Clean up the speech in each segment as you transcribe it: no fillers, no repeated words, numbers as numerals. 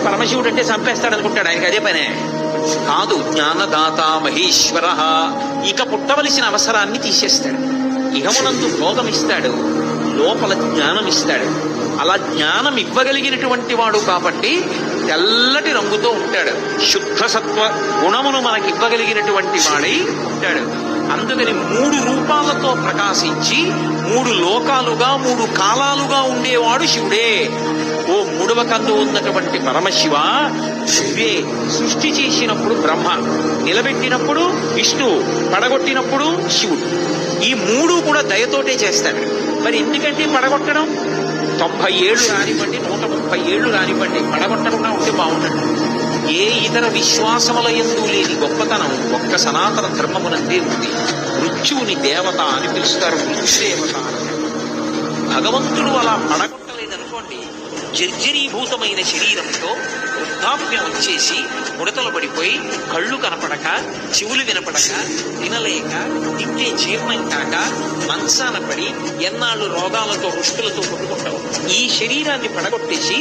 పరమశివుడు అంటే చంపేస్తాడు అనుకుంటాడు, ఆయనకి అదే పనే కాదు. జ్ఞానదాత మహేశ్వర, ఇక పుట్టవలసిన అవసరాన్ని తీసేస్తాడు. ఇహమునందు భోగం ఇస్తాడు, లోపల జ్ఞానం ఇస్తాడు. అలా జ్ఞానం ఇవ్వగలిగినటువంటి వాడు కాబట్టి తెల్లటి రంగుతో ఉంటాడు. శుద్ధ సత్వ గుణమును మనకి ఇవ్వగలిగినటువంటి వాడై ఉంటాడు. అందుకని 3 రూపాలతో ప్రకాశించి 3 లోకాలుగా 3 కాలాలుగా ఉండేవాడు శివుడే. ఓ 3వ కందు ఉన్నటువంటి పరమశివ శివే. సృష్టి చేసినప్పుడు బ్రహ్మ, నిలబెట్టినప్పుడు విష్ణువు, పడగొట్టినప్పుడు శివుడు. ఈ 3 కూడా దయతోటే చేస్తాడు. మరి ఎందుకంటే పడగొట్టడం 90 ఏళ్ళు రానివ్వండి, 130 ఏళ్ళు రానివ్వండి, పడగొట్టకుండా ఉంటే బాగుంటుంది. ఏ ఇతర విశ్వాసముల యందు లేని గొప్పతనం ఒక్క సనాతన ధర్మమునందే ఉంది. మృత్యువుని దేవత అని పిలుస్తారు, మృత్యుదేవత అని. భగవంతుడు అలా పడగొట్టలేదనుకోండి, జర్జరీభూతమైన శరీరంతో వృద్ధాప్యం వచ్చేసి ముడతలు పడిపోయి కళ్ళు కనపడక, చెవులు వినపడక, తినలేక, తింటే జీర్ణం కాక మంచాన పడి ఎన్నాళ్ళు రోగాలతో రుష్టులతో కొట్టుకుంటావు. ఈ శరీరాన్ని పడగొట్టేసి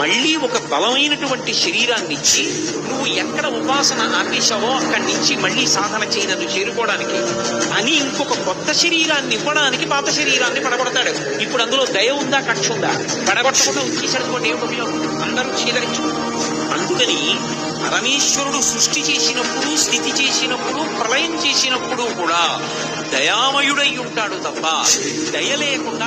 మళ్ళీ ఒక బలమైనటువంటి శరీరాన్ని ఇచ్చి నువ్వు ఎక్కడ ఉపాసన ఆపేశావో అక్కడి నుంచి మళ్ళీ సాధన చేయనను చేరుకోవడానికి అని ఇంకొక కొత్త శరీరాన్ని ఇవ్వడానికి పాత శరీరాన్ని పడగొడతాడు. ఇప్పుడు అందులో దయ ఉందా, కక్ష ఉందా? పడగొట్టకుండా ఉంచేసరికి ఏమిటి ఉపయోగం? అందరూ చీదరించు. అందుకని పరమేశ్వరుడు సృష్టి చేసినప్పుడు, స్థితి చేసినప్పుడు, ప్రళయం చేసినప్పుడు కూడా దయామయుడై ఉంటాడు తప్ప దయ లేకుండా